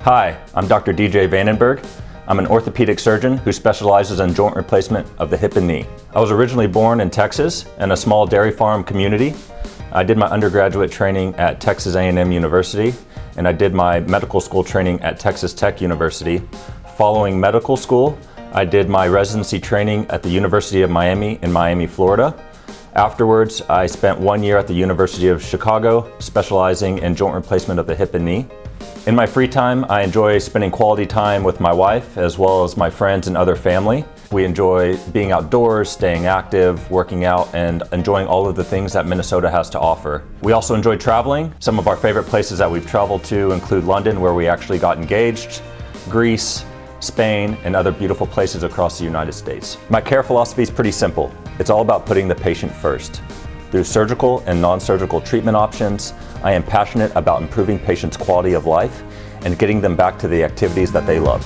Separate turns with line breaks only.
Hi, I'm Dr. DJ Vanden Berge. I'm an orthopedic surgeon who specializes in joint replacement of the hip and knee. I was originally born in Texas in a small dairy farm community. I did my undergraduate training at Texas A&M University, and I did my medical school training at Texas Tech University. Following medical school, I did my residency training at the University of Miami in Miami, Florida. Afterwards, I spent 1 year at the University of Chicago, specializing in joint replacement of the hip and knee. In my free time, I enjoy spending quality time with my wife, as well as my friends and other family. We enjoy being outdoors, staying active, working out, and enjoying all of the things that Minnesota has to offer. We also enjoy traveling. Some of our favorite places that we've traveled to include London, where we actually got engaged, Greece, Spain, and other beautiful places across the United States. My care philosophy is pretty simple. It's all about putting the patient first. Through surgical and non-surgical treatment options, I am passionate about improving patients' quality of life and getting them back to the activities that they love.